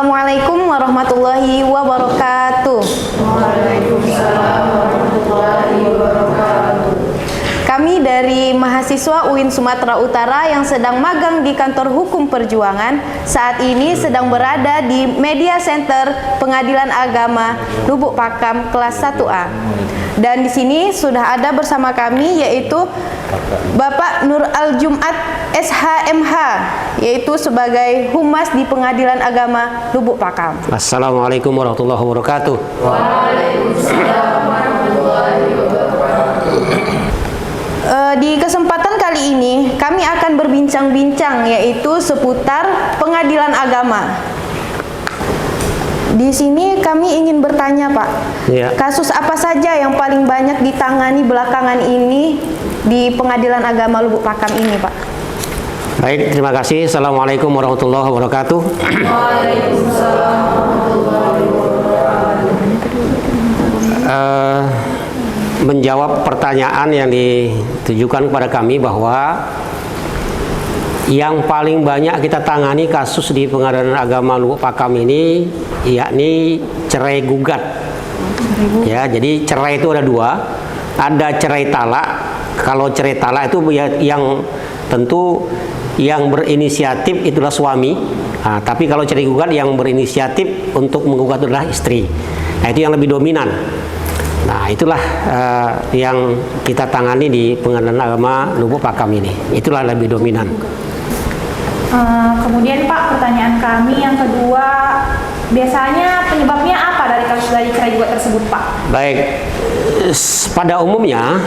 Assalamualaikum warahmatullahi wabarakatuh. Waalaikumsalam warahmatullahi wabarakatuh. Kami dari mahasiswa UIN Sumatera Utara yang sedang magang di Kantor Hukum Perjuangan saat ini sedang berada di Media Center Pengadilan Agama Lubuk Pakam kelas 1A. Dan di sini sudah ada bersama kami yaitu Bapak Nur Al-Jum'at SHMH, yaitu sebagai Humas di Pengadilan Agama Lubuk Pakam. Assalamualaikum warahmatullahi wabarakatuh. Waalaikumsalam warahmatullahi wabarakatuh. Di kesempatan kali ini kami akan berbincang-bincang yaitu seputar pengadilan agama. Di sini kami ingin bertanya, Pak, Ya. kasus apa saja yang paling banyak ditangani belakangan ini di Pengadilan Agama Lubuk Pakam ini, Pak? Baik, terima kasih. Assalamualaikum warahmatullahi wabarakatuh. Waalaikumsalam warahmatullahi wabarakatuh. Menjawab pertanyaan yang ditujukan kepada kami bahwa yang paling banyak kita tangani kasus di Pengadilan Agama Lubuk Pakam ini yakni cerai gugat. Ya, jadi cerai itu ada dua, ada cerai talak. Kalau cerai talak itu yang tentu yang berinisiatif itulah suami. Nah, tapi kalau cerai gugat yang berinisiatif untuk menggugat adalah istri. Nah, itu yang lebih dominan. Nah, itulah yang kita tangani di Pengadilan Agama Lubuk Pakam ini. Itulah lebih dominan. Kemudian Pak, pertanyaan kami yang kedua, biasanya penyebabnya apa dari kasus dari cerai gugat tersebut, Pak? Baik, pada umumnya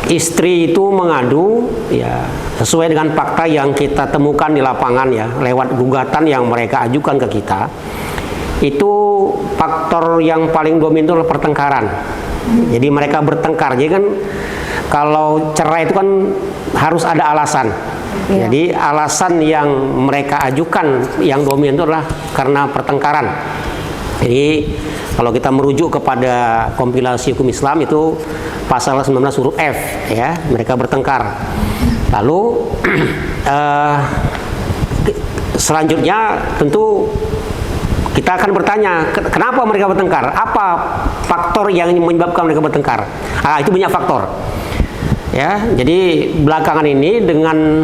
istri itu mengadu ya sesuai dengan fakta yang kita temukan di lapangan ya lewat gugatan yang mereka ajukan ke kita. Itu faktor yang paling dominan itu adalah pertengkaran. Jadi mereka bertengkar. Jadi kan kalau cerai itu kan harus ada alasan. Iya. Jadi alasan yang mereka ajukan yang dominan itu adalah karena pertengkaran. Jadi kalau kita merujuk kepada kompilasi hukum Islam itu pasal 19 huruf F ya, mereka bertengkar. Lalu selanjutnya tentu kita akan bertanya kenapa mereka bertengkar, apa faktor yang menyebabkan mereka bertengkar. Itu banyak faktor. Ya, jadi belakangan ini dengan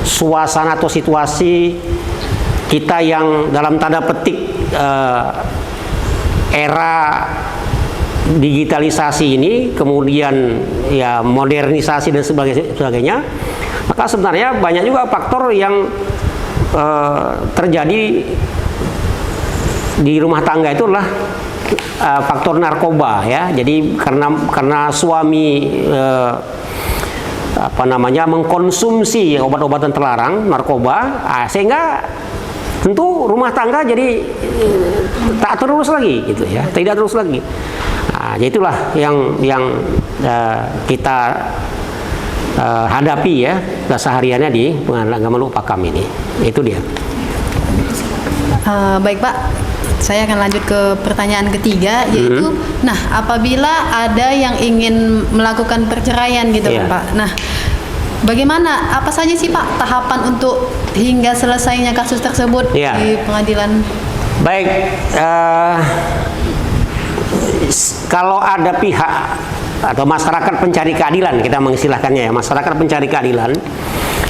suasana atau situasi kita yang dalam tanda petik era digitalisasi ini, kemudian ya modernisasi dan sebagainya, maka sebenarnya banyak juga faktor yang terjadi di rumah tangga itu adalah faktor narkoba ya. Jadi karena suami mengkonsumsi obat-obatan terlarang, narkoba, sehingga tentu rumah tangga jadi tak terurus lagi gitu ya, tidak terus lagi. Jadi itulah yang kita hadapi ya kesehariannya di Pengadilan Agama Lubuk Pakam ini. Itu dia. Baik Pak, saya akan lanjut ke pertanyaan ketiga, yaitu, nah apabila ada yang ingin melakukan perceraian gitu Pak, nah bagaimana, apa saja sih Pak tahapan untuk hingga selesainya kasus tersebut di pengadilan? Baik, kalau ada pihak atau masyarakat pencari keadilan, kita mengistilahkannya ya, masyarakat pencari keadilan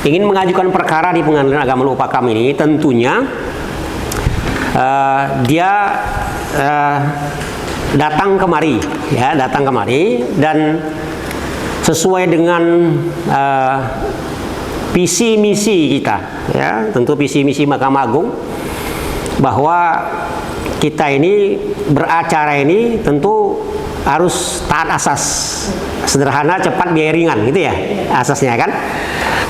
ingin mengajukan perkara di Pengadilan Agama Lubuk Pakam ini, tentunya dia datang kemari dan sesuai dengan visi misi kita ya, tentu visi misi Mahkamah Agung bahwa kita ini beracara ini tentu harus taat asas, sederhana, cepat, biaya ringan gitu ya asasnya kan.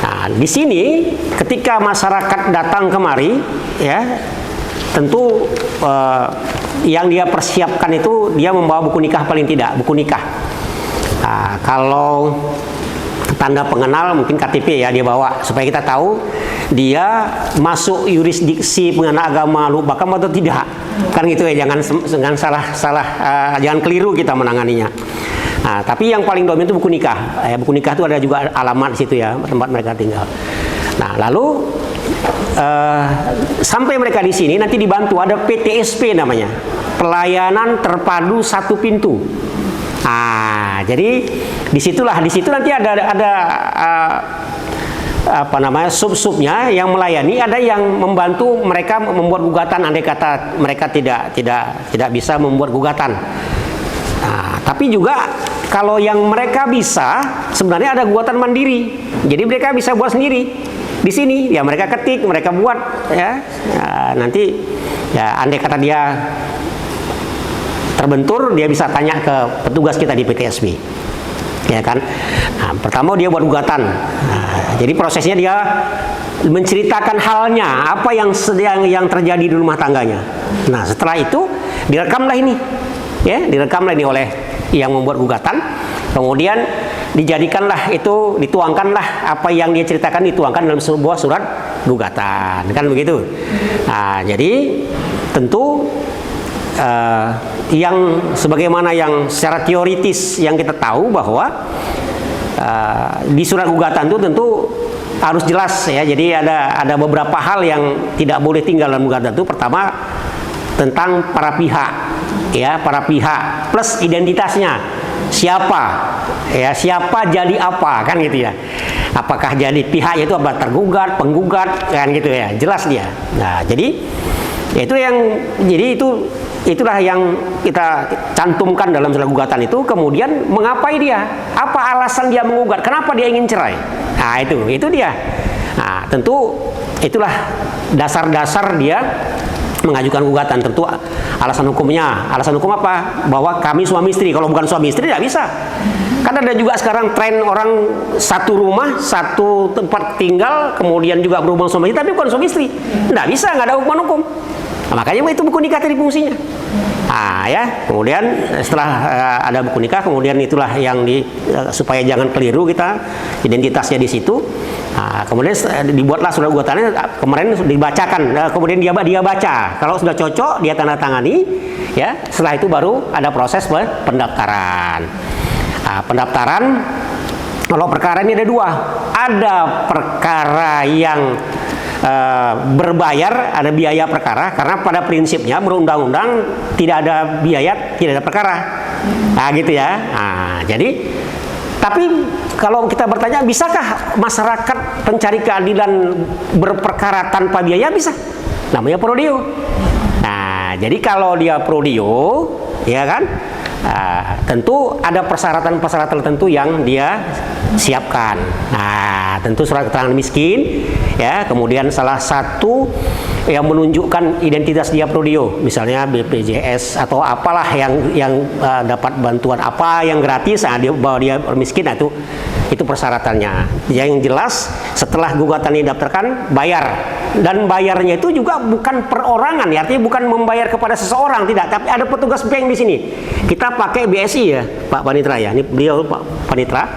Nah, di sini ketika masyarakat datang kemari ya, tentu yang dia persiapkan itu dia membawa buku nikah, paling tidak buku nikah. Nah, kalau tanda pengenal mungkin KTP ya dia bawa supaya kita tahu dia masuk yurisdiksi Pengadilan Agama Lubuk Pakam atau tidak. Kan gitu ya, jangan jangan keliru kita menanganinya. Nah, tapi yang paling dominan itu buku nikah. Buku nikah itu ada juga alamat di situ ya, tempat mereka tinggal. Nah, lalu sampai mereka di sini nanti dibantu, ada PTSP namanya, pelayanan terpadu satu pintu. Jadi di situ nanti ada apa namanya, sub-subnya yang melayani, ada yang membantu mereka membuat gugatan andai kata mereka tidak bisa membuat gugatan. Tapi juga kalau yang mereka bisa, sebenarnya ada gugatan mandiri. Jadi mereka bisa buat sendiri di sini. Ya mereka ketik, mereka buat ya. Nanti ya andai kata dia terbentur, dia bisa tanya ke petugas kita di PTSB. Ya kan? Pertama dia buat gugatan. Jadi prosesnya dia menceritakan halnya, apa yang terjadi di rumah tangganya. Nah, setelah itu direkamlah ini. Ya, direkamlah ini oleh yang membuat gugatan. Kemudian dijadikanlah itu, dituangkanlah apa yang dia ceritakan, dituangkan dalam sebuah surat gugatan. Kan begitu. Jadi tentu yang sebagaimana yang secara teoritis yang kita tahu bahwa di surat gugatan itu tentu harus jelas ya. Jadi ada beberapa hal yang tidak boleh tinggal dalam gugatan itu. Pertama, tentang para pihak ya, para pihak plus identitasnya. Siapa ya, siapa jadi apa, kan gitu ya. Apakah jadi pihaknya itu apa, tergugat, penggugat, kan gitu ya. Jelas dia. Nah, jadi itulah yang kita cantumkan dalam surat gugatan itu. Kemudian mengapai dia, apa alasan dia menggugat, kenapa dia ingin cerai. Nah, itu dia. Nah, tentu itulah dasar-dasar dia mengajukan gugatan. Tentu alasan hukumnya, alasan hukum apa? Bahwa kami suami istri. Kalau bukan suami istri tidak bisa. Kan ada juga sekarang tren orang satu rumah, satu tempat tinggal, kemudian juga berhubungan suami istri, tapi bukan suami istri. Tidak bisa, nggak ada hukum. Nah, makanya itu buku nikah tadi fungsinya. Ya, kemudian setelah ada buku nikah, kemudian itulah yang supaya jangan keliru kita identitasnya di situ. Kemudian dibuatlah surat gugatannya, kemarin dibacakan, kemudian dia baca. Kalau sudah cocok, dia tanda tangani. Ya, setelah itu baru ada proses pendaftaran. Pendaftaran, kalau perkara ini ada dua. Ada perkara yang berbayar, ada biaya perkara, karena pada prinsipnya berundang-undang tidak ada biaya, tidak ada perkara. Gitu ya. Jadi, tapi kalau kita bertanya, bisakah masyarakat pencari keadilan berperkara tanpa biaya? Bisa. Namanya prodeo. Jadi kalau dia prodeo, ya kan, tentu ada persyaratan-persyaratan tertentu yang dia siapkan. Tentu surat keterangan miskin, ya, kemudian salah satu yang menunjukkan identitas dia prodeo, misalnya BPJS atau apalah yang dapat bantuan apa yang gratis, bahwa dia miskin, itu persyaratannya. Yang jelas setelah gugatan ini didaftarkan, bayar, dan bayarnya itu juga bukan perorangan, ya, artinya bukan membayar kepada seseorang, tidak, tapi ada petugas bank di sini. Kita pakai BSI ya, Pak Panitra ya, ini beliau Pak Panitra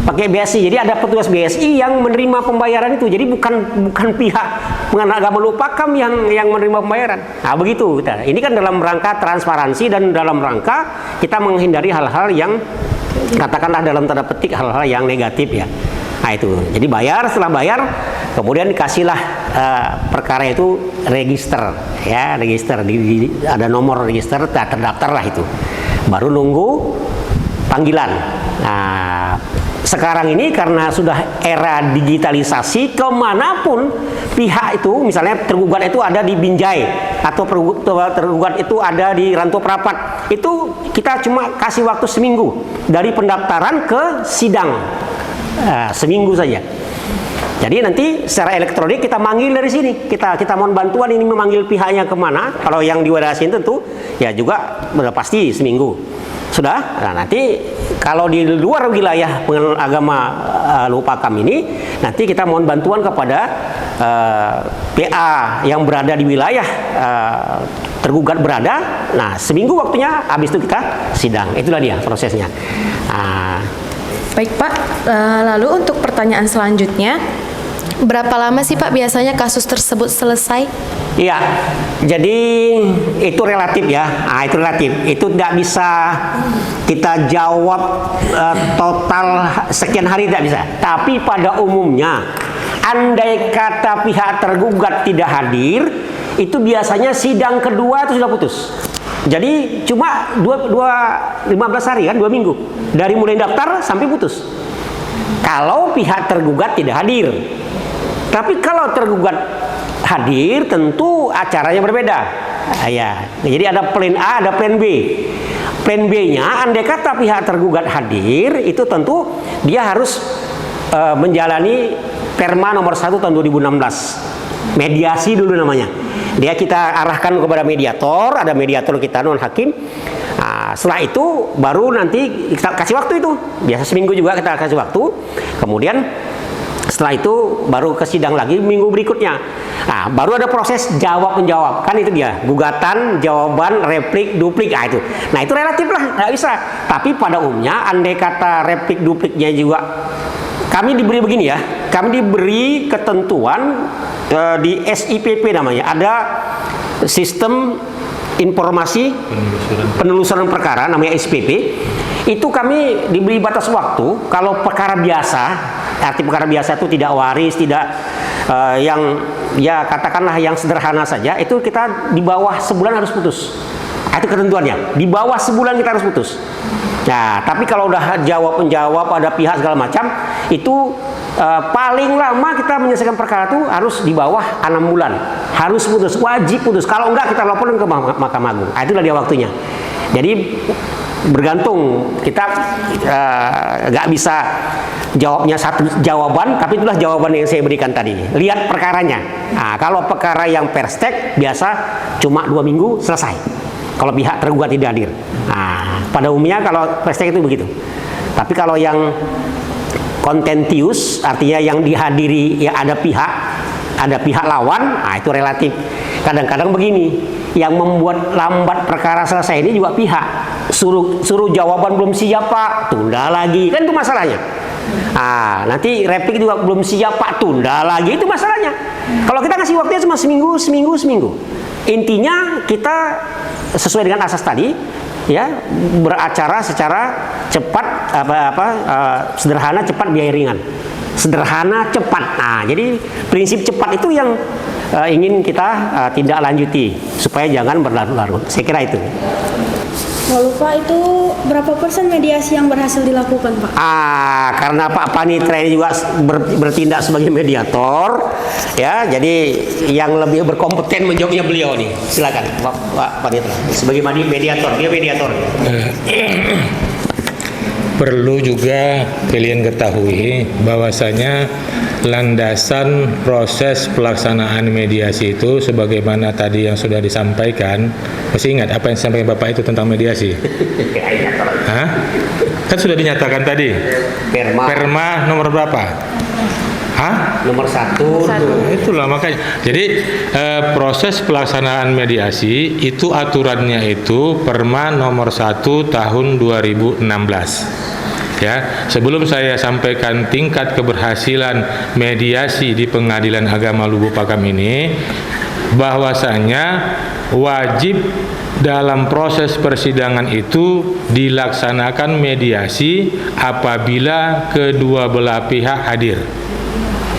pakai BSI. Jadi ada petugas BSI yang menerima pembayaran itu. Jadi bukan pihak penganut agama Lupakam yang menerima pembayaran. Begitu. Ini kan dalam rangka transparansi dan dalam rangka kita menghindari hal-hal yang katakanlah dalam tanda petik hal-hal yang negatif ya. Itu. Jadi bayar, setelah bayar kemudian dikasihlah perkara itu register ya, register ada nomor register, terdaftarlah itu. Baru nunggu panggilan. Sekarang ini karena sudah era digitalisasi, kemanapun pihak itu, misalnya tergugat itu ada di Binjai atau tergugat itu ada di Rantau Prapat, itu kita cuma kasih waktu seminggu dari pendaftaran ke sidang, seminggu saja. Jadi nanti secara elektronik kita manggil dari sini, kita mohon bantuan ini memanggil pihaknya kemana. Kalau yang diwarasin tentu ya juga pasti seminggu. Sudah, nanti kalau di luar wilayah penganut agama Lupakam ini, nanti kita mohon bantuan kepada PA yang berada di wilayah tergugat berada. Nah, seminggu waktunya, habis itu kita sidang. Itulah dia prosesnya. Baik Pak, lalu untuk pertanyaan selanjutnya, berapa lama sih Pak biasanya kasus tersebut selesai? Iya, jadi itu relatif ya. Itu relatif. Itu tidak bisa kita jawab total sekian hari, tidak bisa. Tapi pada umumnya andai kata pihak tergugat tidak hadir, itu biasanya sidang kedua itu sudah putus. Jadi cuma 15 hari kan, 2 minggu dari mulai daftar sampai putus. Kalau pihak tergugat tidak hadir. Tapi kalau tergugat hadir, tentu acaranya berbeda. Ya, jadi ada plan A, ada plan B. Plan B-nya, andai kata pihak tergugat hadir, itu tentu dia harus menjalani Perma nomor 1 tahun 2016. Mediasi dulu namanya. Dia kita arahkan kepada mediator, ada mediator kita non hakim. Nah, setelah itu baru nanti kita kasih waktu itu. Biasa seminggu juga kita kasih waktu. Kemudian setelah itu baru ke sidang lagi minggu berikutnya. Nah, baru ada proses jawab menjawab. Kan itu dia, gugatan, jawaban, replik, duplik. Nah itu. Nah, itu relatif lah, nggak bisa. Tapi pada umumnya andai kata replik dupliknya juga kami diberi begini ya. Kami diberi ketentuan di SIPP namanya. Ada sistem informasi penelusuran perkara namanya SPP. Itu kami diberi batas waktu. Kalau perkara biasa, arti perkara biasa itu tidak waris, tidak yang ya katakanlah yang sederhana saja, itu kita di bawah sebulan harus putus. Itu ketentuannya. Di bawah sebulan kita harus putus. Nah, tapi kalau udah jawab menjawab, ada pihak segala macam, itu paling lama kita menyelesaikan perkara itu harus di bawah 6 bulan. Harus putus, wajib putus. Kalau enggak kita laporin ke Mahkamah Agung. Nah, itulah dia waktunya. Jadi bergantung, kita nggak bisa jawabnya satu jawaban, tapi itulah jawaban yang saya berikan tadi. Lihat perkaranya. Nah, kalau perkara yang perstek biasa cuma 2 minggu selesai. Kalau pihak tergugat tidak hadir. Nah, pada umumnya kalau perstek itu begitu. Tapi kalau yang kontentius, artinya yang dihadiri ya ada pihak lawan, nah itu relatif. Kadang-kadang begini, yang membuat lambat perkara selesai ini juga pihak. Suruh jawaban belum siap Pak, tunda lagi, kan itu masalahnya. Nah, nanti replik juga belum siap Pak, tunda lagi, itu masalahnya. Kalau kita ngasih waktunya cuma seminggu. Intinya kita sesuai dengan asas tadi, ya, beracara secara cepat, sederhana, cepat, biaya ringan. Sederhana, cepat. Nah, jadi prinsip cepat itu yang ingin kita tindak lanjuti supaya jangan berlarut-larut. Saya kira itu. Lalu Pak, itu berapa persen mediasi yang berhasil dilakukan Pak? Karena Pak Panitra ini juga bertindak sebagai mediator, ya, jadi yang lebih berkompeten menjawabnya beliau nih. Silakan Pak Panitra sebagai mediator, dia mediator. Perlu juga kalian ketahui bahwasanya landasan proses pelaksanaan mediasi itu sebagaimana tadi yang sudah disampaikan. Masih ingat apa yang disampaikan Bapak itu tentang mediasi? Hah? Kan sudah dinyatakan tadi. Perma nomor berapa? Hah? Nomor 1. Itulah makanya. Jadi proses pelaksanaan mediasi itu aturannya itu Perma nomor 1 tahun 2016. Ya, sebelum saya sampaikan tingkat keberhasilan mediasi di Pengadilan Agama Lubuk Pakam ini, bahwasanya wajib dalam proses persidangan itu dilaksanakan mediasi apabila kedua belah pihak hadir.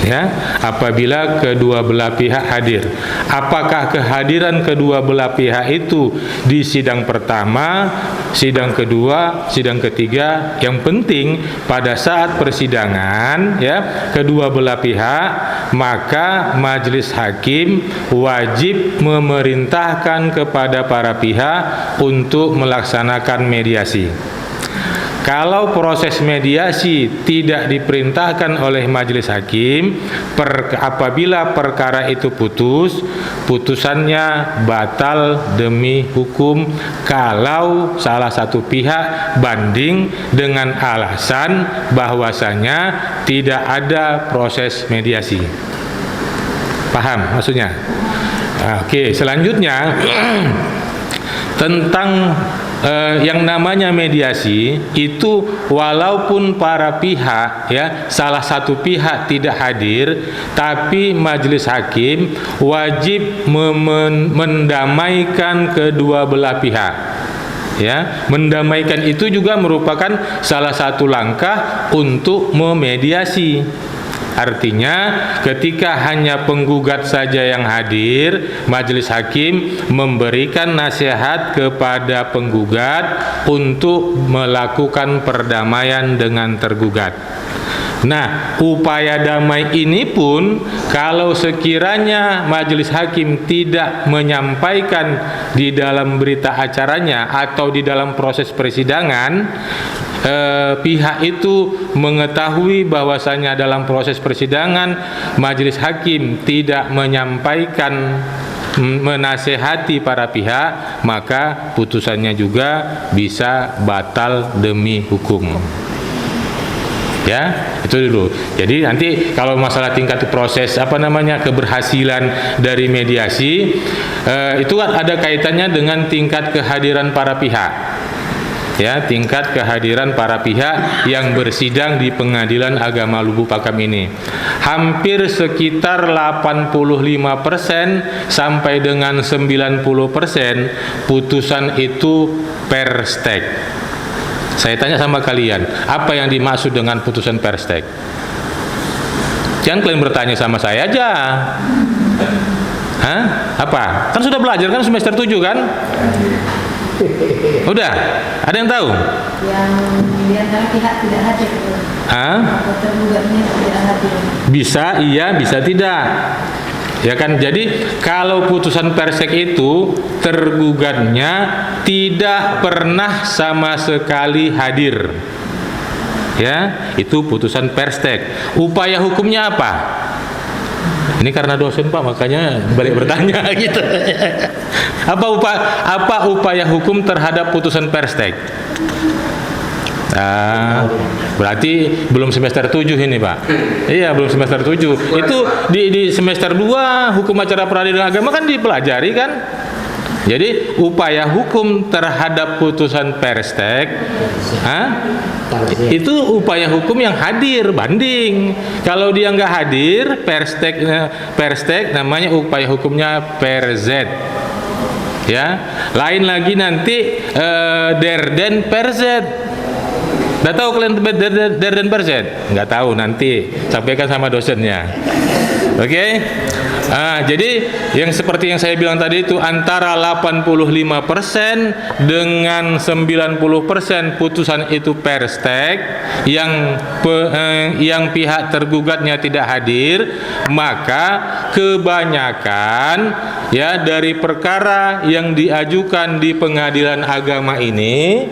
Ya, apabila kedua belah pihak hadir. Apakah kehadiran kedua belah pihak itu di sidang pertama, sidang kedua, sidang ketiga? Yang penting pada saat persidangan, ya, kedua belah pihak, maka majelis hakim wajib memerintahkan kepada para pihak untuk melaksanakan mediasi. Kalau proses mediasi tidak diperintahkan oleh majelis hakim, apabila perkara itu putus, putusannya batal demi hukum kalau salah satu pihak banding dengan alasan bahwasanya tidak ada proses mediasi. Paham maksudnya? Oke, selanjutnya tentang yang namanya mediasi itu, walaupun para pihak, ya, salah satu pihak tidak hadir, tapi majelis hakim wajib mendamaikan kedua belah pihak. Ya, mendamaikan itu juga merupakan salah satu langkah untuk memediasi. Artinya ketika hanya penggugat saja yang hadir, majelis hakim memberikan nasihat kepada penggugat untuk melakukan perdamaian dengan tergugat. Nah, upaya damai ini pun kalau sekiranya majelis hakim tidak menyampaikan di dalam berita acaranya atau di dalam proses persidangan, pihak itu mengetahui bahwasanya dalam proses persidangan majelis hakim tidak menyampaikan menasehati para pihak, maka putusannya juga bisa batal demi hukum. Ya, itu dulu. Jadi nanti kalau masalah tingkat proses keberhasilan dari mediasi, itu ada kaitannya dengan tingkat kehadiran para pihak. Ya, tingkat kehadiran para pihak yang bersidang di Pengadilan Agama Lubuk Pakam ini. Hampir sekitar 85% sampai dengan 90% putusan itu per stek. Saya tanya sama kalian, apa yang dimaksud dengan putusan per stek? Jangan kalian bertanya sama saya aja. Hah? Apa? Kan sudah belajar kan semester 7 kan? Udah? Ada yang tahu? Yang di antara pihak tidak hadir. Hah? Atau tergugatnya tidak hadir. Bisa iya, bisa tidak. Ya kan, jadi kalau putusan persek itu tergugatnya tidak pernah sama sekali hadir. Ya, itu putusan persek. Upaya hukumnya apa? Ini karena dosen Pak, makanya balik bertanya gitu. Apa upaya hukum terhadap putusan persek? Berarti belum semester 7 ini Pak. Iya, belum semester 7. Itu di semester 2 hukum acara peradilan agama kan dipelajari kan. Jadi upaya hukum terhadap putusan perstek, itu upaya hukum yang hadir, banding. Kalau dia nggak hadir, perstek namanya upaya hukumnya perzet. Ya, lain lagi nanti derden perzet. Udah tahu kalian derden perzet? Nggak tahu, nanti sampaikan sama dosennya. Oke? Jadi yang seperti yang saya bilang tadi itu antara 85% dengan 90% putusan itu perstek yang pihak tergugatnya tidak hadir, maka kebanyakan ya dari perkara yang diajukan di Pengadilan Agama ini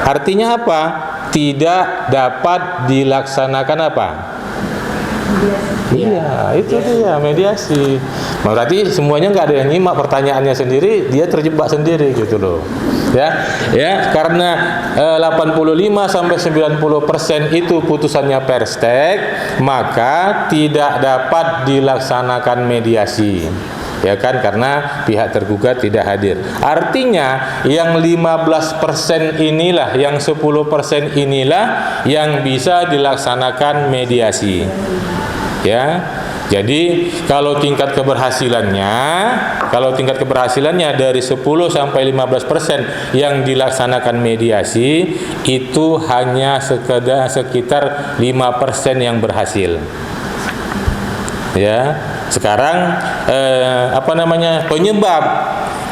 artinya apa? Tidak dapat dilaksanakan apa? Iya, itu dia mediasi. Berarti semuanya nggak ada yang nyimak pertanyaannya sendiri, dia terjebak sendiri gitu loh. Ya, karena 85 sampai 90% itu putusannya perstek, maka tidak dapat dilaksanakan mediasi. Ya kan, karena pihak tergugat tidak hadir. Artinya yang 15% inilah, yang 10% inilah yang bisa dilaksanakan mediasi. Ya. Jadi kalau tingkat keberhasilannya dari 10 sampai 15% yang dilaksanakan mediasi itu hanya sekitar 5% yang berhasil. Ya. Sekarang penyebab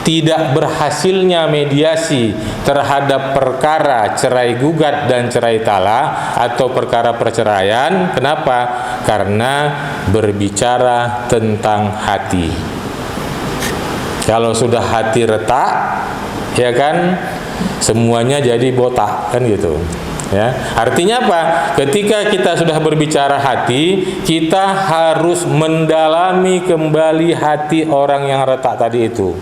tidak berhasilnya mediasi terhadap perkara cerai gugat dan cerai talak atau perkara perceraian, kenapa? Karena berbicara tentang hati. Kalau sudah hati retak, ya kan, semuanya jadi botak kan gitu. Ya, artinya apa? Ketika kita sudah berbicara hati, kita harus mendalami kembali hati orang yang retak tadi itu.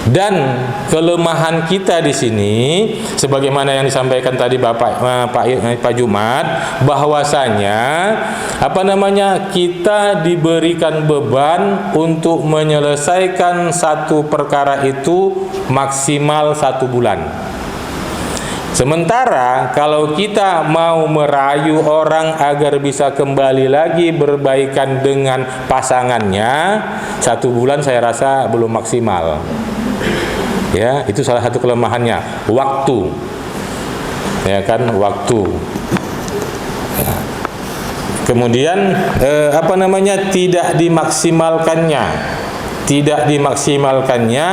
Dan kelemahan kita di sini, sebagaimana yang disampaikan tadi Pak Jumat, bahwasanya kita diberikan beban untuk menyelesaikan satu perkara itu maksimal 1 bulan. Sementara kalau kita mau merayu orang agar bisa kembali lagi berbaikan dengan pasangannya, 1 bulan saya rasa belum maksimal. Ya, itu salah satu kelemahannya, waktu. Ya kan, waktu. Ya. Kemudian tidak dimaksimalkannya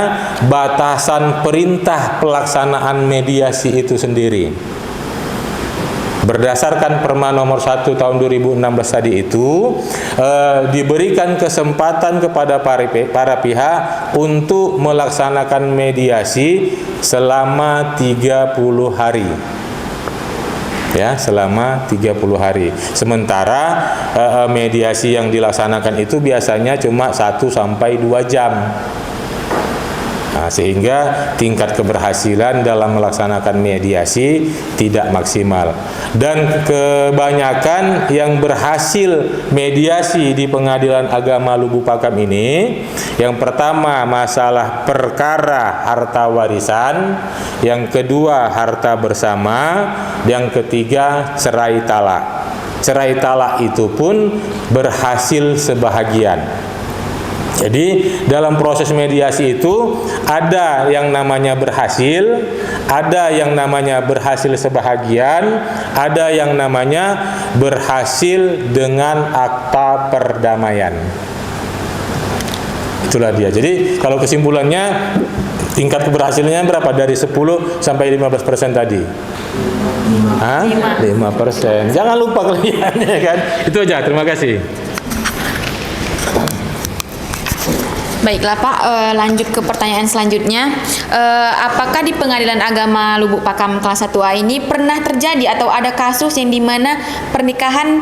batasan perintah pelaksanaan mediasi itu sendiri. Berdasarkan Perma nomor 1 tahun 2016 tadi itu, diberikan kesempatan kepada para pihak untuk melaksanakan mediasi selama 30 hari. Ya, selama 30 hari. Sementara mediasi yang dilaksanakan itu biasanya cuma 1 sampai 2 jam. Nah, sehingga tingkat keberhasilan dalam melaksanakan mediasi tidak maksimal. Dan kebanyakan yang berhasil mediasi di Pengadilan Agama Lubuk Pakam ini, yang pertama masalah perkara harta warisan, yang kedua harta bersama, yang ketiga cerai talak. Cerai talak itu pun berhasil sebahagian. Jadi dalam proses mediasi itu ada yang namanya berhasil, ada yang namanya berhasil sebahagian, ada yang namanya berhasil dengan akta perdamaian. Itulah dia. Jadi kalau kesimpulannya, tingkat keberhasilannya berapa? Dari 10 sampai 15% tadi. 5%. Jangan lupa kalian, kan. Itu aja. Terima kasih. Baiklah Pak, lanjut ke pertanyaan selanjutnya. Apakah di Pengadilan Agama Lubuk Pakam kelas 1A ini pernah terjadi atau ada kasus yang dimana pernikahan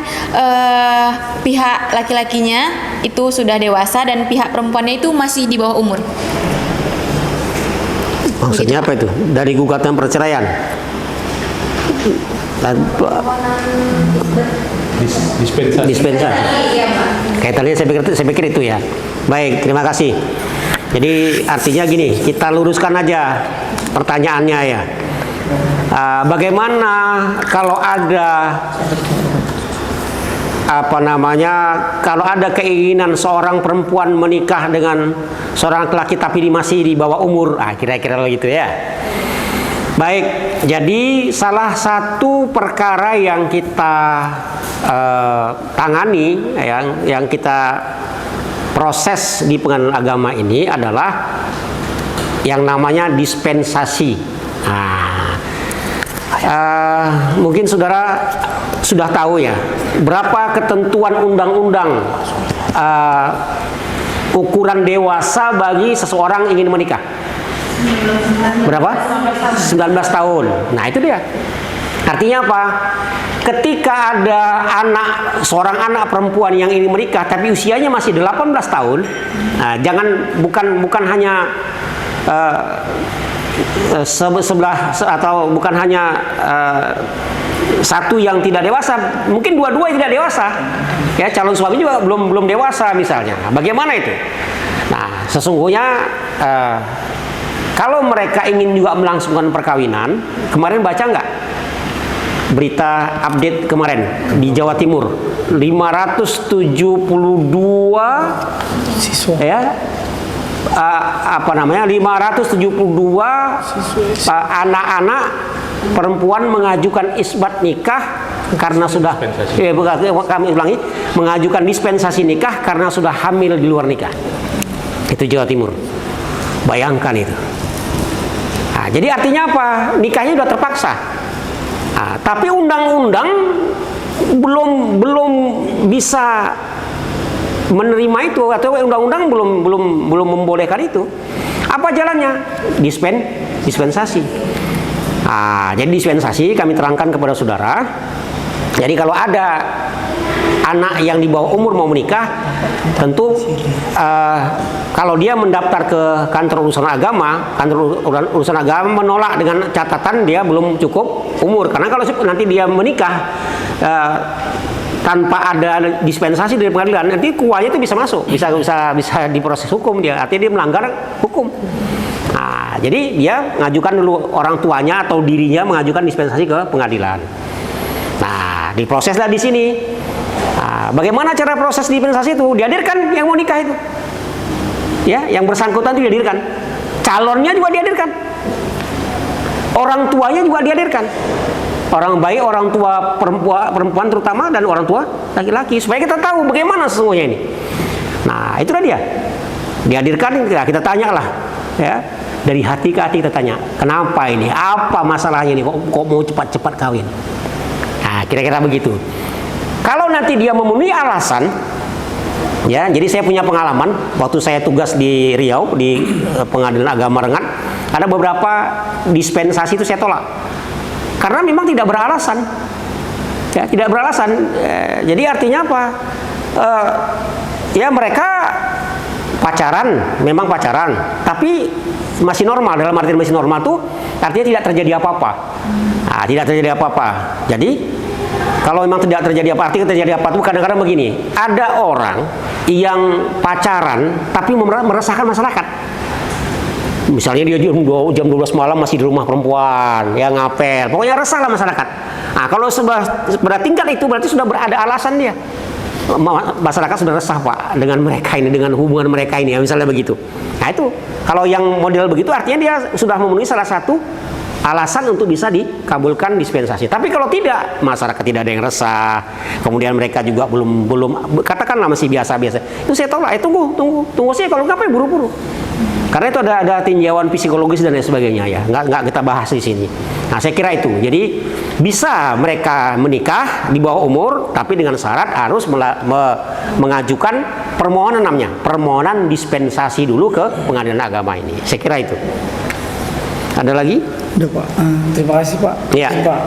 pihak laki-lakinya itu sudah dewasa dan pihak perempuannya itu masih di bawah umur? Maksudnya apa itu? Dari gugatan perceraian? Dispensasi. Kaitannya saya pikir itu ya. Baik, terima kasih. Jadi artinya gini, kita luruskan aja pertanyaannya ya. Bagaimana kalau ada kalau ada keinginan seorang perempuan menikah dengan seorang laki-laki tapi masih di bawah umur, kira-kira begitu ya. Baik, jadi salah satu perkara yang kita tangani, yang kita proses di Pengadilan Agama ini adalah yang namanya dispensasi. Mungkin saudara sudah tahu ya, berapa ketentuan undang-undang ukuran dewasa bagi seseorang ingin menikah? Berapa? 19 tahun. Nah, itu dia. Artinya apa? Ketika ada seorang anak perempuan yang ingin menikah tapi usianya masih 18 tahun, bukan hanya sebelah atau bukan hanya satu yang tidak dewasa, mungkin dua-dua yang tidak dewasa. Ya, calon suami juga belum dewasa misalnya. Bagaimana itu? Nah, sesungguhnya kalau mereka ingin juga melangsungkan perkawinan, kemarin baca nggak berita update kemarin di Jawa Timur, 572 siswa ya, 572 anak-anak perempuan mengajukan isbat nikah karena sudah kami ulangi, mengajukan dispensasi nikah karena sudah hamil di luar nikah. Itu Jawa Timur. Bayangkan itu. Jadi artinya apa? Nikahnya sudah terpaksa. Tapi undang-undang belum bisa menerima itu, atau undang-undang belum membolehkan itu. Apa jalannya? Dispensasi. Jadi dispensasi kami terangkan kepada saudara. Jadi kalau ada anak yang di bawah umur mau menikah, tentu kalau dia mendaftar ke kantor urusan agama menolak dengan catatan dia belum cukup umur. Karena kalau nanti dia menikah tanpa ada dispensasi dari pengadilan, nanti kuahnya itu bisa masuk, bisa diproses hukum dia. Artinya dia melanggar hukum. Jadi dia mengajukan dulu, orang tuanya atau dirinya mengajukan dispensasi ke pengadilan. Nah, diproseslah di sini. Bagaimana cara proses dispensasi itu? Dihadirkan yang mau nikah itu. Ya, yang bersangkutan itu dihadirkan. Calonnya juga dihadirkan. Orang tuanya juga dihadirkan. orang baik, orang tua perempuan terutama, dan orang tua laki-laki, supaya kita tahu bagaimana sesungguhnya ini. Nah, itulah dia. Dihadirkan, ya, kita tanyalah, ya, dari hati ke hati kita tanya, kenapa ini, apa masalahnya ini, kok mau cepat-cepat kawin. Nah, kira-kira begitu. Kalau nanti dia memenuhi alasan, ya, jadi saya punya pengalaman waktu saya tugas di Riau di Pengadilan Agama Rengat, ada beberapa dispensasi itu saya tolak karena memang tidak beralasan, ya, tidak beralasan. Jadi artinya apa? Ya, mereka pacaran, memang pacaran, tapi masih normal. Dalam arti masih normal tuh artinya tidak terjadi apa-apa. Nah, tidak terjadi apa-apa. Jadi kalau memang tidak terjadi apa, artinya terjadi apa tuh kadang-kadang begini. Ada orang yang pacaran tapi meresahkan masyarakat. Misalnya dia jam 12 malam masih di rumah perempuan, ya, ngapel. Pokoknya resahlah masyarakat. Nah, kalau pada tingkat itu berarti sudah ada alasan dia. Masyarakat sudah resah, Pak, dengan mereka ini, dengan hubungan mereka ini, ya, misalnya begitu. Nah, itu kalau yang model begitu artinya dia sudah memenuhi salah satu alasan untuk bisa dikabulkan dispensasi. Tapi kalau tidak, masyarakat tidak ada yang resah, kemudian mereka juga belum katakanlah masih biasa-biasa, itu saya tolak. Tunggu sih, kalau ngapain buru-buru. Karena itu ada tinjauan psikologis dan lain sebagainya, ya. Nggak kita bahas di sini. Nah, saya kira itu. Jadi bisa mereka menikah di bawah umur, tapi dengan syarat harus mengajukan permohonan, namanya permohonan dispensasi dulu ke Pengadilan Agama ini. Saya kira itu. Ada lagi? Udah, Pak. Terima kasih, Pak. Ya. Pak.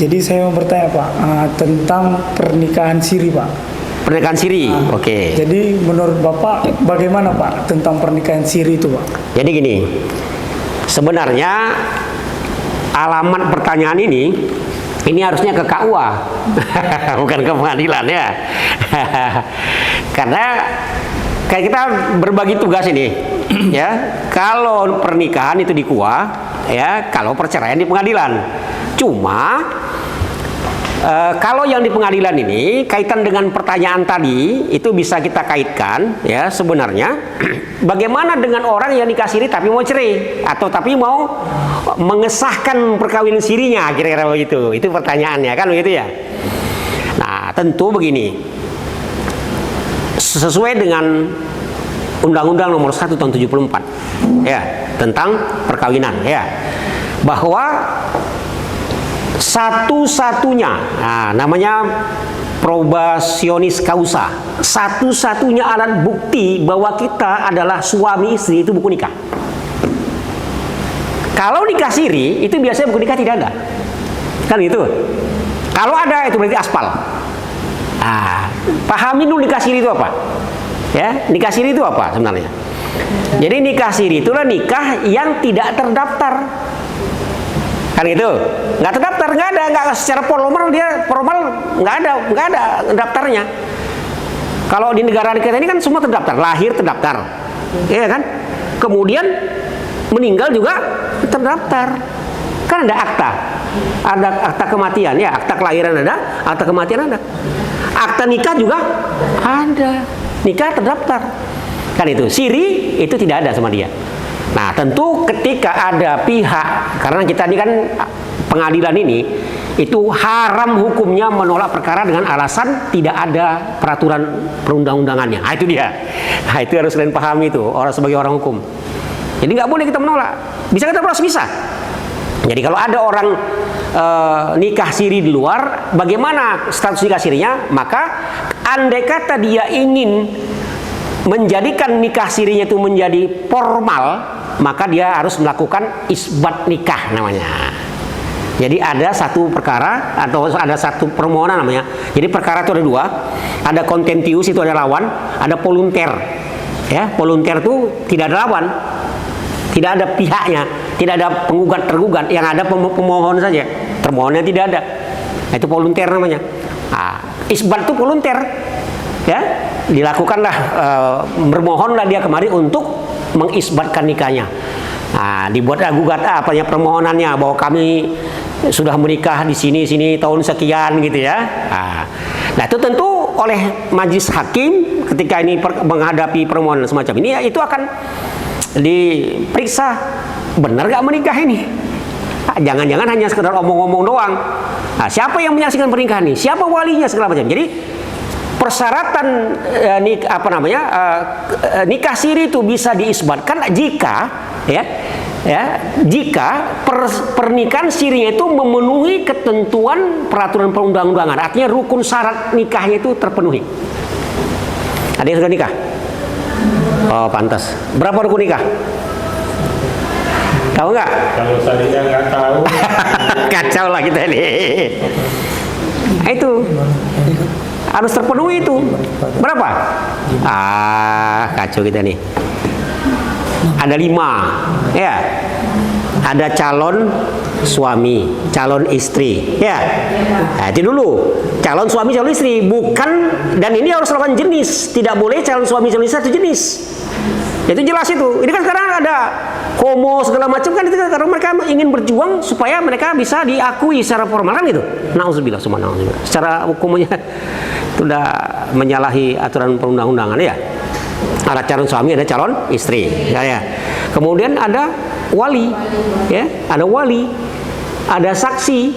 Jadi saya mau bertanya, Pak, tentang pernikahan siri, Pak. Pernikahan siri, oke. Jadi menurut Bapak bagaimana, Pak, tentang pernikahan siri itu, Pak? Jadi gini, sebenarnya alamat pertanyaan ini harusnya ke KUA, bukan ke pengadilan, ya. Karena kayak kita berbagi tugas ini, ya. Kalau pernikahan itu di KUA, ya. Kalau perceraian di pengadilan. Cuma kalau yang di pengadilan ini kaitan dengan pertanyaan tadi itu bisa kita kaitkan, ya, sebenarnya bagaimana dengan orang yang nikah siri tapi mau cerai atau tapi mau mengesahkan perkawinan sirinya, kira-kira begitu. Itu pertanyaannya, kan begitu, ya. Nah, tentu begini, sesuai dengan Undang-Undang Nomor 1 Tahun 74, ya, tentang perkawinan, ya, bahwa satu-satunya, nah, namanya probationis causa, satu-satunya alat bukti bahwa kita adalah suami istri itu buku nikah. Kalau nikah siri itu biasanya buku nikah tidak ada, kan itu. Kalau ada itu berarti aspal. Nah, pahami dulu nikah siri itu apa, ya. Nikah siri itu apa sebenarnya? Jadi nikah siri itulah nikah yang tidak terdaftar, kan itu. Nggak terdaftar, nggak secara formal, dia formal nggak ada daftarnya. Kalau di negara kita ini kan semua terdaftar, lahir terdaftar, ya kan. Kemudian meninggal juga terdaftar, kan ada akta kematian, ya, akta kelahiran ada, akta kematian ada, akta nikah juga ada, nikah terdaftar, kan itu. Siri itu tidak ada sama dia. Nah, tentu ketika ada pihak, karena kita ini kan pengadilan ini itu haram hukumnya menolak perkara dengan alasan tidak ada peraturan perundang-undangannya. Nah, itu dia. Nah, itu harus kalian pahami itu, orang sebagai orang hukum. Jadi nggak boleh kita menolak. Bisa kita proses, bisa. Jadi kalau ada orang nikah siri di luar, bagaimana status nikah sirinya? Maka andai kata dia ingin menjadikan nikah sirinya itu menjadi formal, maka dia harus melakukan isbat nikah namanya. Jadi ada satu perkara atau ada satu permohonan namanya. Jadi perkara itu ada dua, ada contentious itu ada lawan, ada volunteer. Ya, volunteer itu tidak ada lawan, tidak ada pihaknya, tidak ada penggugat tergugat, yang ada pemohon saja. Termohonnya tidak ada. Nah, itu volunteer namanya. Nah, isbat itu volunteer, ya, dilakukanlah, bermohonlah dia kemari untuk mengisbatkan nikahnya. Nah, dibuatlah permohonannya bahwa kami sudah menikah di sini tahun sekian gitu, ya. Nah, itu tentu oleh majelis hakim ketika ini menghadapi permohonan semacam ini, ya, itu akan diperiksa benar gak menikah ini. Jangan-jangan hanya sekedar omong-omong doang. Nah, siapa yang menyaksikan pernikahan ini? Siapa walinya segala macam. Jadi persyaratan nikah siri itu bisa diisbatkan jika jika pernikahan sirinya itu memenuhi ketentuan peraturan perundang-undangan. Artinya rukun syarat nikahnya itu terpenuhi. Ada yang sudah nikah? Oh, pantas. Berapa rukun nikah? Tahu nggak? Kalau saya nggak tahu. Kacau lah kita ini. Itu harus terpenuhi itu. Berapa? Kacau kita nih. Ada 5, ya. Ada calon suami, calon istri, ya. Nah, itu dulu. Calon suami, calon istri, bukan, dan ini harus lawan jenis. Tidak boleh calon suami, calon istri satu jenis. Itu jelas itu. Ini kan sekarang ada homo segala macam kan, itu karena mereka ingin berjuang supaya mereka bisa diakui secara formal kan gitu. Nauzubillah, subhanallah. Secara hukumnya sudah menyalahi aturan perundang-undangan ya. Ada calon suami, ada calon istri, ya. Kemudian ada wali, ya, ada wali, ada saksi,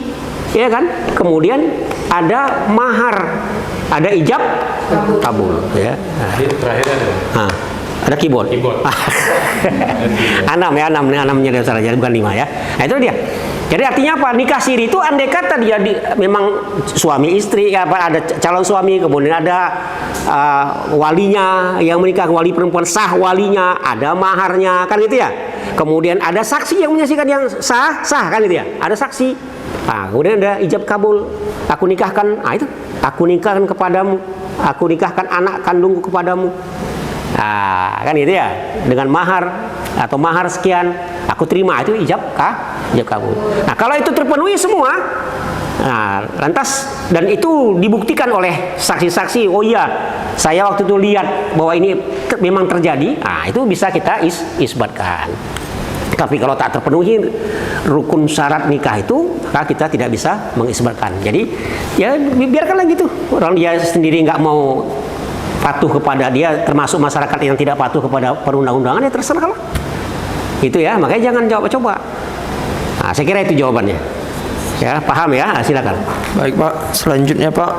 ya kan. Kemudian ada mahar, ada ijab kabul, ya. Terakhir ada. Ada keyboard. 6 ya, 6-nya dia salah, jadi bukan 5 ya. Nah, itu dia. Jadi artinya apa? Nikah siri itu andai kata dia memang suami istri, ada calon suami, kemudian ada walinya yang menikah, wali perempuan sah walinya, ada maharnya, kan gitu ya. Kemudian ada saksi yang menyaksikan yang sah kan gitu ya. Ada saksi. Nah, kemudian ada ijab kabul. Aku nikahkan, itu. Aku nikahkan kepadamu. Aku nikahkan anak kandungku kepadamu. Nah, kan gitu ya, dengan mahar atau mahar sekian, aku terima, itu ijab kabul. Nah, kalau itu terpenuhi semua, nah, lantas dan itu dibuktikan oleh saksi-saksi, oh iya, saya waktu itu lihat bahwa ini memang terjadi, nah itu bisa kita isbatkan. Tapi kalau tak terpenuhi rukun syarat nikah itu, maka kita tidak bisa mengisbatkan. Jadi ya biarkanlah gitu. Orang dia sendiri nggak mau patuh kepada, dia termasuk masyarakat yang tidak patuh kepada perundang-undangan, ya terserah lah. Itu ya, makanya jangan coba-coba. Nah, saya kira itu jawabannya. Ya, paham ya? Silakan. Baik Pak, selanjutnya Pak,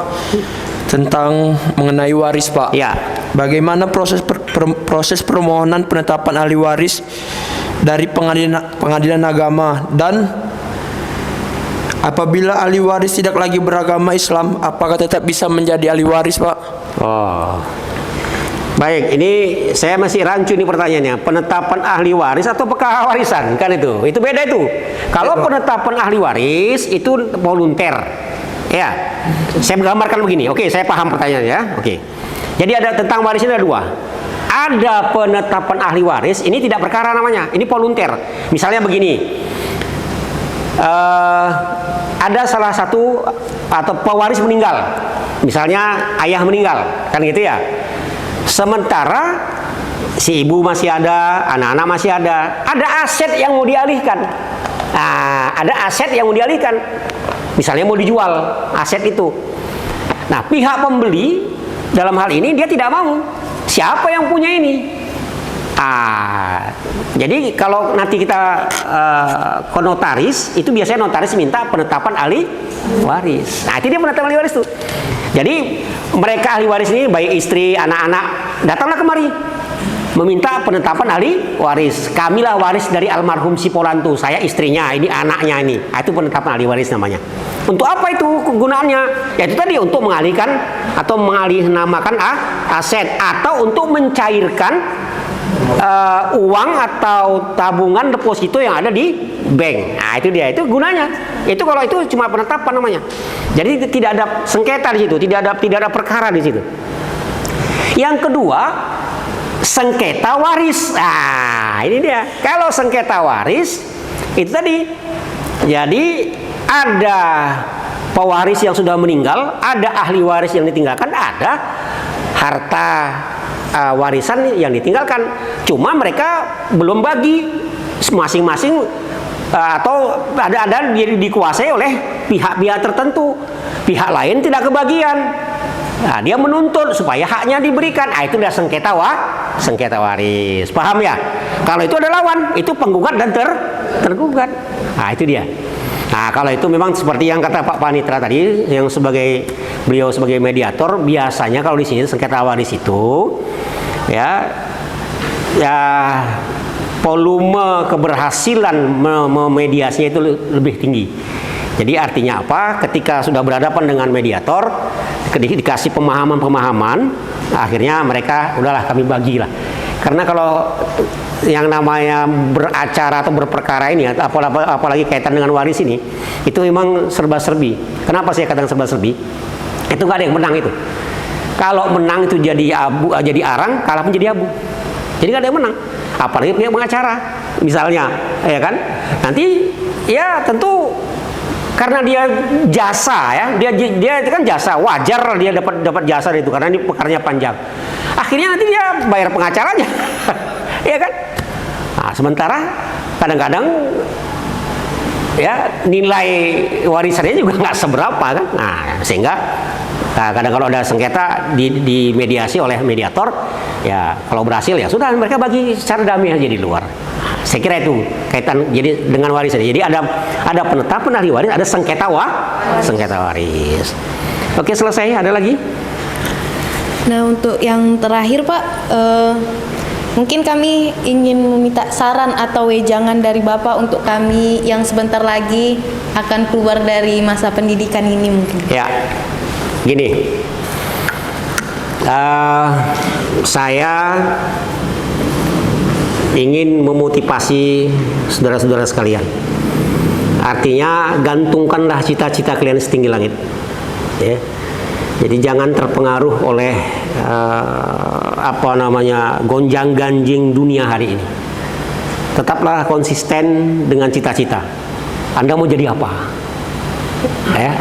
tentang mengenai waris Pak. Ya. Bagaimana proses permohonan penetapan ahli waris dari pengadilan agama, dan apabila ahli waris tidak lagi beragama Islam, apakah tetap bisa menjadi ahli waris Pak? Oh, baik, ini saya masih rancu nih pertanyaannya. Penetapan ahli waris atau pekah warisan, kan itu beda itu. Kalau penetapan ahli waris itu volunter, ya. Saya menggambarkan begini. Oke, saya paham pertanyaannya ya. Oke. Jadi ada tentang waris ini ada 2. Ada penetapan ahli waris, ini tidak perkara namanya, ini volunter. Misalnya begini. Ada salah satu atau pewaris meninggal, misalnya ayah meninggal, kan gitu ya. Sementara si ibu masih ada, anak-anak masih ada aset yang mau dialihkan. Nah, ada aset yang mau dialihkan, misalnya mau dijual aset itu. Nah, pihak pembeli dalam hal ini dia tidak mau. Siapa yang punya ini? Jadi kalau nanti kita ke notaris, itu biasanya notaris minta penetapan ahli waris. Nah, itu dia penetapan ahli waris tuh. Jadi mereka ahli waris ini, baik istri, anak-anak, datanglah kemari meminta penetapan ahli waris. Kamilah waris dari almarhum si Polantu, saya istrinya, ini anaknya ini. Nah, itu penetapan ahli waris namanya. Untuk apa itu kegunaannya? Ya itu tadi, untuk mengalihkan atau mengalihkan aset, atau untuk mencairkan uang atau tabungan deposito yang ada di bank. Nah, itu dia, itu gunanya. Itu kalau itu cuma penetapan namanya. Jadi tidak ada sengketa di situ, tidak ada perkara di situ. Yang kedua, sengketa waris. Nah, ini dia. Kalau sengketa waris itu tadi, jadi ada pewaris yang sudah meninggal, ada ahli waris yang ditinggalkan, ada harta warisan yang ditinggalkan. Cuma mereka belum bagi masing-masing, atau ada dikuasai oleh pihak-pihak tertentu, pihak lain tidak kebagian. Nah, dia menuntut supaya haknya diberikan. Itu udah sengketa waris. Paham ya? Kalau itu ada lawan, itu penggugat dan tergugat. Nah, itu dia. Nah, kalau itu memang seperti yang kata Pak Panitra tadi, yang beliau sebagai mediator, biasanya kalau di sini sengketa waris itu ya volume keberhasilan memediasinya itu lebih tinggi. Jadi artinya apa? Ketika sudah berhadapan dengan mediator, dikasih pemahaman, akhirnya mereka udahlah kami bagilah. Karena kalau yang namanya beracara atau berperkara ini, apalagi kaitan dengan waris ini, itu memang serba-serbi. Kenapa saya katakan serba-serbi? Itu nggak ada yang menang itu. Kalau menang itu jadi arang, kalah pun jadi abu. Jadi nggak ada yang menang. Apalagi pihak pengacara, misalnya, ya kan? Nanti ya tentu karena dia jasa ya, dia kan jasa, wajar dia dapat jasa itu karena ini pekarnya panjang. Akhirnya nanti dia bayar pengacaranya, ya kan? Nah, sementara kadang-kadang ya nilai warisannya juga nggak seberapa kan. Nah, sehingga kadang kalau ada sengketa dimediasi oleh mediator, ya kalau berhasil ya sudah mereka bagi secara damai aja di luar. Saya kira itu kaitan jadi dengan warisan. Jadi ada penetapan ahli waris, ada sengketa waris. Oke, selesai. Ada lagi? Nah, untuk yang terakhir Pak, mungkin kami ingin meminta saran atau wejangan dari Bapak untuk kami yang sebentar lagi akan keluar dari masa pendidikan ini mungkin. Ya, gini, saya ingin memotivasi saudara-saudara sekalian. Artinya gantungkanlah cita-cita kalian setinggi langit. Ya. Jadi jangan terpengaruh oleh gonjang-ganjing dunia hari ini. Tetaplah konsisten dengan cita-cita. Anda mau jadi apa?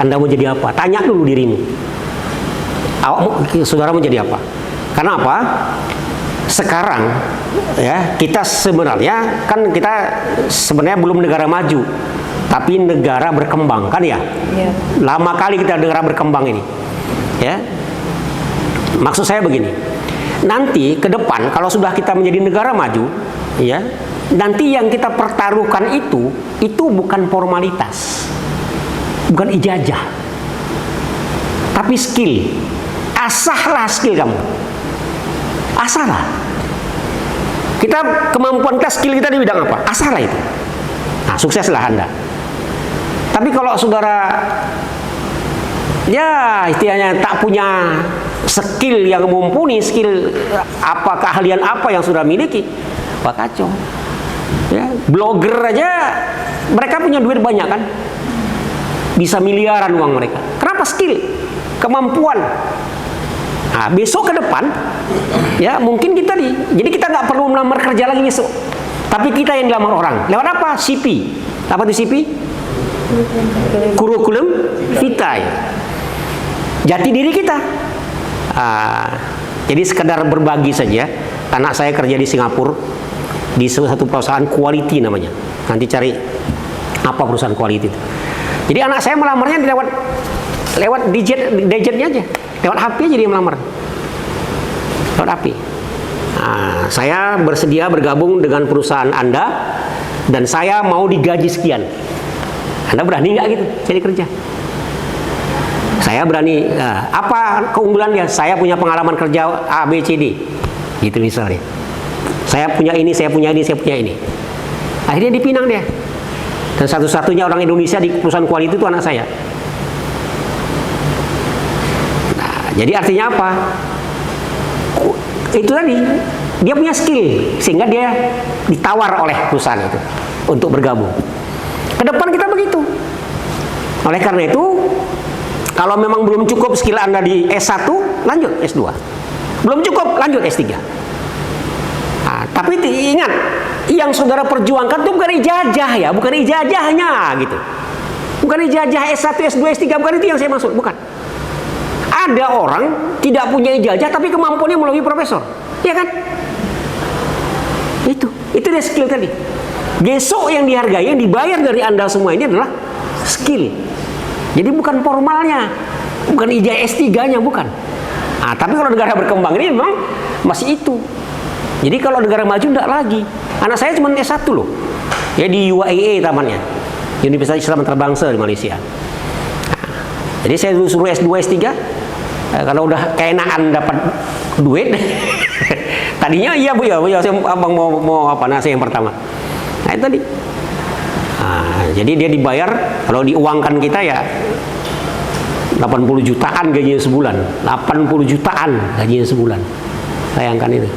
Anda mau jadi apa? Tanya dulu dirimu. Saudara mau jadi apa? Karena apa? Sekarang ya kita sebenarnya belum negara maju, tapi negara berkembang kan ya? Yeah. Lama kali kita negara berkembang ini. Ya, maksud saya begini, nanti ke depan kalau sudah kita menjadi negara maju, ya, nanti yang kita pertaruhkan itu bukan formalitas, bukan ijazah, tapi skill. Asahlah skill kamu, asahlah. Kemampuan kita, skill kita di bidang apa? Asahlah itu. Nah, sukseslah Anda. Tapi kalau saudara ya istilahnya tak punya skill yang mumpuni, skill apa, keahlian apa yang sudah miliki, wah kacau. Ya, blogger aja mereka punya duit banyak kan, bisa miliaran uang mereka. Kenapa? Skill, kemampuan. Nah, besok ke depan ya mungkin jadi kita nggak perlu melamar kerja lagi besok, tapi kita yang dilamar orang lewat apa? CP. Apa itu CP? Kurikulum vitae. Jati diri kita. Jadi sekedar berbagi saja. Anak saya kerja di Singapura di satu perusahaan quality namanya. Nanti cari apa perusahaan quality itu. Jadi anak saya melamarnya lewat gadgetnya aja, lewat HP aja dia melamar. Lewat HP. Saya bersedia bergabung dengan perusahaan Anda dan saya mau digaji sekian. Anda berani nggak gitu cari kerja? Saya berani. Apa keunggulannya? Saya punya pengalaman kerja A, B, C, D. Gitu misalnya. Saya punya ini, saya punya ini, saya punya ini. Akhirnya dipinang dia. Dan satu-satunya orang Indonesia di perusahaan quality itu anak saya. Nah, jadi artinya apa? Itu tadi. Dia punya skill. Sehingga dia ditawar oleh perusahaan itu untuk bergabung. Ke depan kita begitu. Oleh karena itu, kalau memang belum cukup skill Anda di S1, lanjut S2. Belum cukup, lanjut S3. Tapi ingat, yang saudara perjuangkan itu bukan ijazah ya, bukan ijazahnya gitu. Bukan ijazah S1, S2, S3, bukan itu yang saya maksud, bukan. Ada orang tidak punya ijazah tapi kemampuannya melalui profesor. Ya kan? Itu dia skill tadi. Besok yang dihargai, yang dibayar dari Anda semua ini adalah skill. Jadi bukan formalnya, bukan ijazah S3-nya, bukan. Nah, tapi kalau negara berkembang ini memang masih itu. Jadi kalau negara maju enggak lagi. Anak saya cuma S1 loh. Ya di UAE tamannya. Universitas Islam Antarabangsa di Malaysia. Nah, jadi saya suruh S2, S3. Kalau udah keenaan dapat duit. Tadinya iya Bu ya, saya abang mau apa nasi yang pertama. Nah, itu tadi. Nah, jadi dia dibayar kalau diuangkan kita ya 80 jutaan gajinya sebulan. 80 jutaan gajinya sebulan. Bayangkan itu.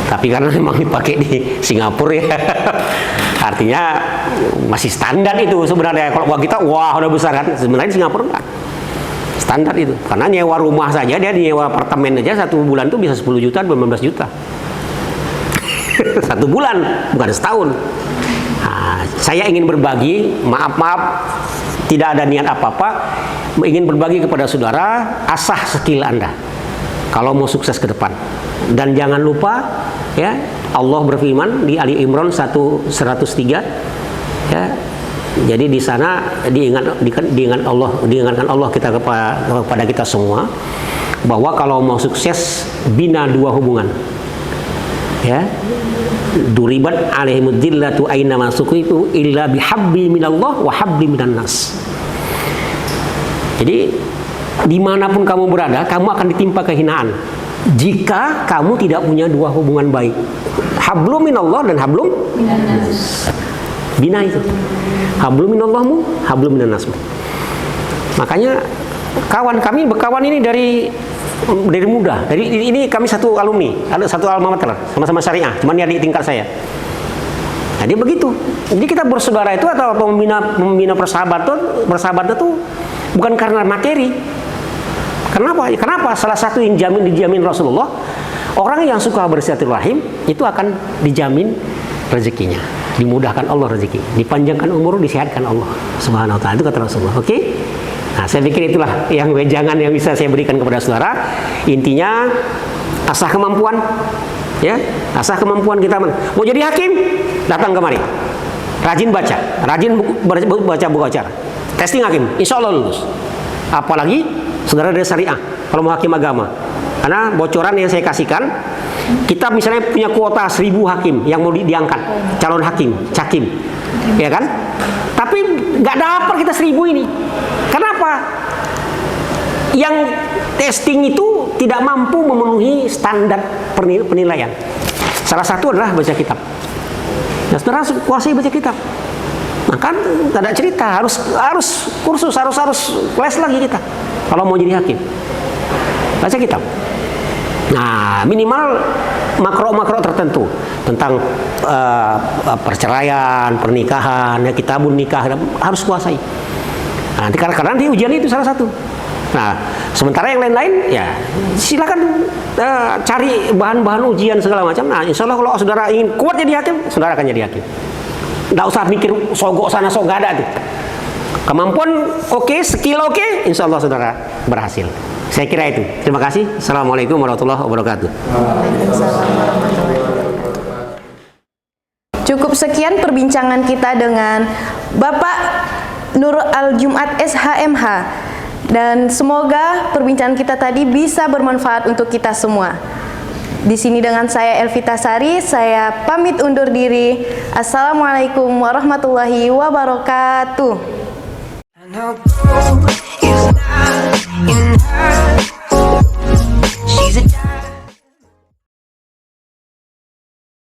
Tapi karena memang dipakai di Singapura ya, artinya masih standar itu sebenarnya. Kalau buat kita, wah udah besar kan. Sebenarnya di Singapura enggak. Standar itu. Karena nyewa rumah saja, dia nyewa apartemen aja 1 bulan tuh bisa 10 juta, 15 juta. 1 bulan, bukan setahun. Nah, saya ingin berbagi, maaf, tidak ada niat apa-apa, ingin berbagi kepada saudara, asah skill Anda kalau mau sukses ke depan. Dan jangan lupa ya, Allah berfirman di Ali Imran 103 ya. Jadi di sana diingatkan Allah kita kepada kita semua bahwa kalau mau sukses bina 2 hubungan. Ya. Duribat alaihimud dillatu aina masuqitu illa bihabbi minallah wa habbi minan nas. Jadi dimanapun kamu berada, kamu akan ditimpa kehinaan jika kamu tidak punya 2 hubungan baik, hablum minallah dan hablum minan nas. Bina itu hablum minallahmu, hablum minan nasmu. Makanya kami berkawan ini dari muda. Ini kami satu alumni, ada satu alma mater, sama-sama syariah, cuman dia di tingkat saya. Nah, dia begitu. Jadi kita bersaudara itu atau membina persahabatan itu bukan karena materi. Kenapa? Salah satu yang dijamin Rasulullah, orang yang suka bersilaturahim itu akan dijamin rezekinya, dimudahkan Allah rezeki, dipanjangkan umur, disehatkan Allah Subhanahu wa taala. Itu kata Rasulullah. Oke? Nah, saya pikir itulah yang wejangan yang bisa saya berikan kepada saudara. Intinya asah kemampuan, ya, asah kemampuan kita. Mau jadi hakim, datang kemari. Rajin baca, baca buku acara. Testing hakim, insya Allah lulus. Apalagi saudara dari syariah, kalau mau hakim agama. Karena bocoran yang saya kasihkan, kita misalnya punya kuota 1000 hakim yang mau diangkat, calon hakim, cakim, ya kan? Tapi nggak dapat kita 1000 ini. Kenapa? Yang testing itu tidak mampu memenuhi standar penilaian. Salah satu adalah baca kitab. Nah, saudara kuasai baca kitab. Nah, kan nggak ada cerita, harus kursus, harus les lagi kita kalau mau jadi hakim. Baca kitab. Nah, minimal makro tertentu tentang perceraian, pernikahan, ya, kitabun nikah harus kuasai. Nah, nanti karena di ujian itu salah satu. Nah, sementara yang lain-lain ya silakan cari bahan-bahan ujian segala macam. Nah, insya Allah kalau saudara ingin kuat jadi hakim, saudara akan jadi hakim. Nggak usah mikir sogok sana sogok, nggak ada tuh. Kemampuan oke, skill oke, insya Allah saudara berhasil. Saya kira itu. Terima kasih. Assalamualaikum warahmatullahi wabarakatuh. Cukup sekian perbincangan kita dengan Bapak Nur Al-Jumat SHMH, dan semoga perbincangan kita tadi bisa bermanfaat untuk kita semua. Di sini dengan saya Elvita Sari, saya pamit undur diri. Assalamualaikum warahmatullahi wabarakatuh.